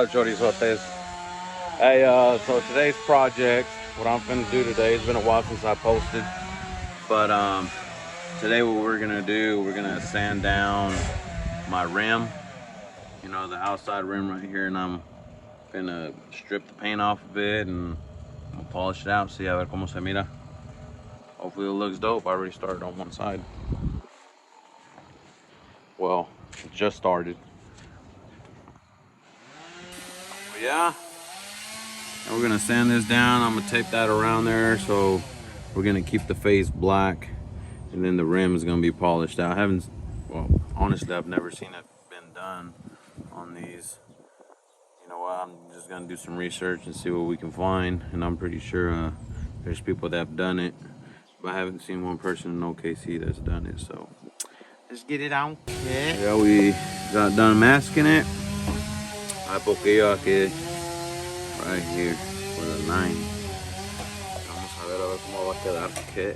up, chorizotes? Hey, so today's project, what I'm finna do today, it's been a while since I posted, but today what we're gonna do, we're gonna sand down my rim, you know, the outside rim right here, and I'm gonna strip the paint off of it and I'm gonna polish it out, see a ver cómo se mira. Hopefully it looks dope. I already started on one side. Well, it just started. But yeah. And we're gonna sand this down. I'm gonna tape that around there, so we're gonna keep the face black, and then the rim is gonna be polished out. I haven't, well, honestly, I've never seen it been done on these. You know what? I'm just gonna do some research and see what we can find, and I'm pretty sure there's people that have done it, but I haven't seen one person in OKC that's done it. So let's get it out. Yeah, we got done masking it. Hay poquillo aquí. Right here for the line. Vamos a ver cómo va a quedar. ¿Qué?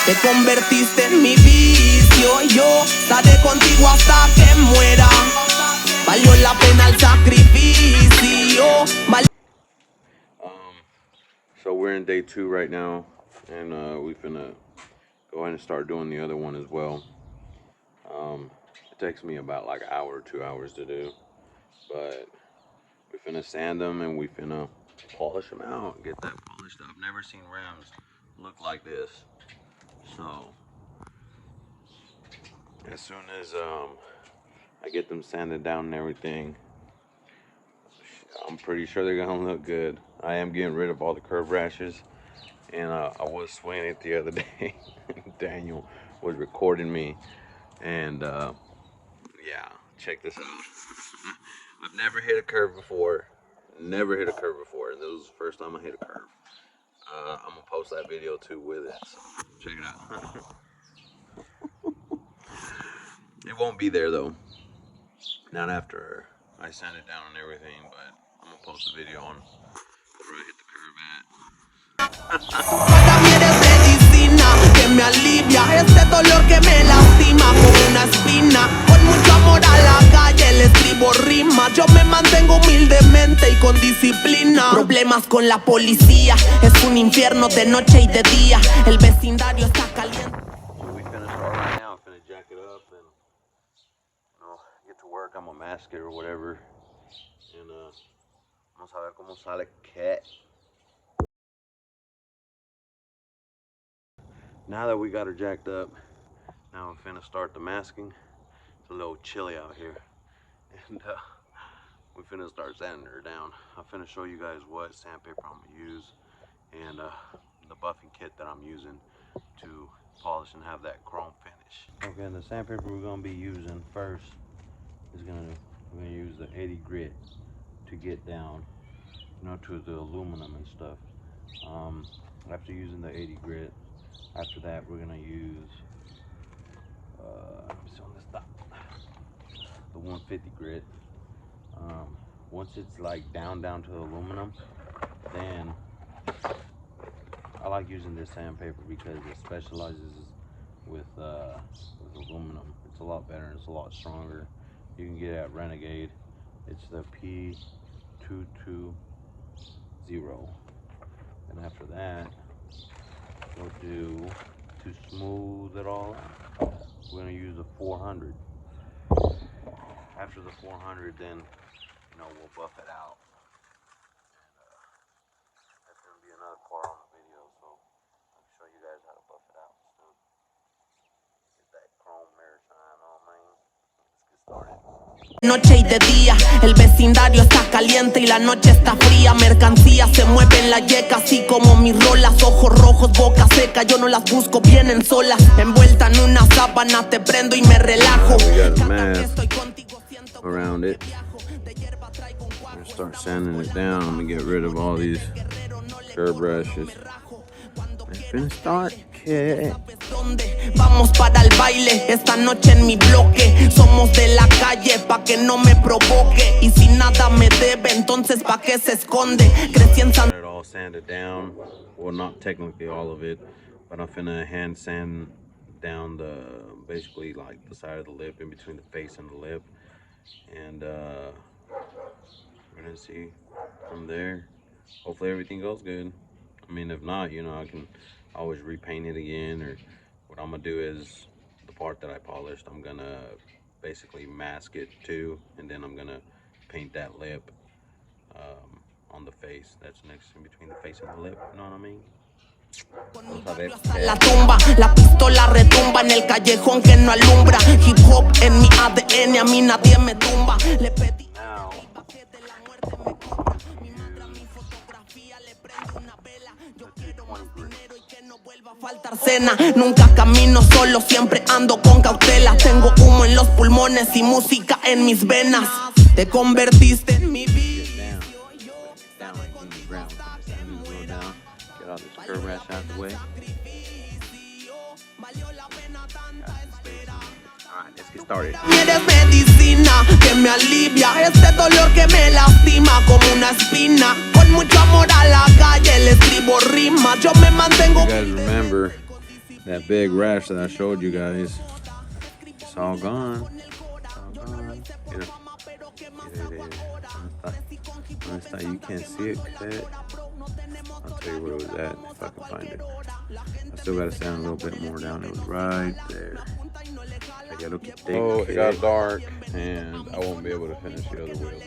Te convertiste en mi vicio, yo estaré contigo hasta que muera. Valió la pena el sacrificio. So we're in day 2 right now, and we're gonna go ahead and start doing the other one as well. It takes me about like an hour or 2 hours to do, but we finna sand them and we finna polish them out and get that polished. I've never seen rims look like this. So as soon as I get them sanded down and everything, I'm pretty sure they're gonna look good. I am getting rid of all the curb rashes, and I was swinging it the other day. Daniel was recording me, and yeah, check this out. I've never hit a curve before. Never hit a curve before, and this was the first time I hit a curve. I'm gonna post that video too with it, so check it out. It won't be there though, not after I sand it down and everything, but I'm gonna post a video on where I hit the curve at. Para mí eres medicina que me alivia este dolor que me lastima como una espina. Con mucho amor a la calle le escribo rimas. Yo me mantengo humildemente y con disciplina. Problemas con la policía, es un infierno de noche y de día. El vecindario está caliente. So we finna start right now. I'm finna jack it up and get to work. I'm gonna mask it or whatever, and vamos a ver cómo sale. Cat. Now that we got her jacked up, now I'm finna start the masking. It's a little chilly out here, and we finna start sanding her down. I'm finna show you guys what sandpaper I'm gonna use, and the buffing kit that I'm using to polish and have that chrome finish. Okay, and the sandpaper we're gonna be using first is we're gonna use the 80 grit to get down, you know, to the aluminum and stuff. After using the 80 grit, after that we're gonna use the 150 grit. Once it's like down to the aluminum, then I like using this sandpaper because it specializes with aluminum. It's a lot better and it's a lot stronger. You can get it at Renegade. It's the P220. And after that, we'll do, to smooth it all out, we're gonna use a 400. After the 400, then, you know, we'll buff it out. And that's gonna be another part on the video, so I'll show you guys how to buff it out soon. Get that chrome mirror shine on, man. Let's get started. Noche y de día, el vecindario está caliente y la noche está fría. Mercancía se mueve en la yeca, así como mis rolas. Ojos rojos, boca seca, yo no las busco, vienen solas. Envuelta en una sábana, te prendo y me relajo. Around it. I'm gonna start sanding it down. I'm gonna get rid of all these curb rashes. I'm gonna start. Vamos para el baile esta noche en mi bloque. Somos de la calle pa' que no me provoque. Y si nada me debe, entonces pa' qué se esconde. Crecí en San... It all sanded down. Well, not technically all of it, but I'm finna hand sand down basically like the side of the lip, in between the face and the lip. And we're gonna see from there. Hopefully everything goes good. I mean, if not, you know, I can always repaint it again, or what I'm gonna do is the part that I polished, I'm gonna basically mask it too, and then I'm gonna paint that lip on the face that's next in between the face and the lip, you know what I mean? La tumba, la pistola retumba en el callejón que no alumbra. Hip hop en mi ADN, a mí nadie me tumba. Le pedí que de la muerte me cubra. Mientras mi fotografía le prende una vela. Yo quiero más dinero y que no vuelva a faltar cena. Nunca camino solo, siempre ando con cautela. Tengo humo en los pulmones y música en mis venas. Te convertiste en mi vida. Get all this curb rash out the way. Alright, let's get started. Eres medicina que me alivia este dolor que me lastima como una espina. Con mucho amor a la calle le escribo rimas. Yo me mantengo. You guys remember that big rash that I showed you guys? It's all gone. It's all gone. Get it. You can't see it, Ted. I'll tell you where it was at if I can find it. I still gotta sand a little bit more down. It was right there. Oh, it got dark and I won't be able to finish the other wheels.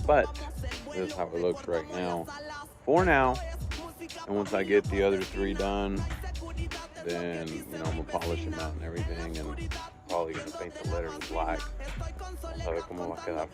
But this is how it looks right now. For now. And once I get the other 3 done, then, you know, I'm gonna polish them out and everything, and probably gonna paint the letters black. ¿Sabes cómo va a quedar?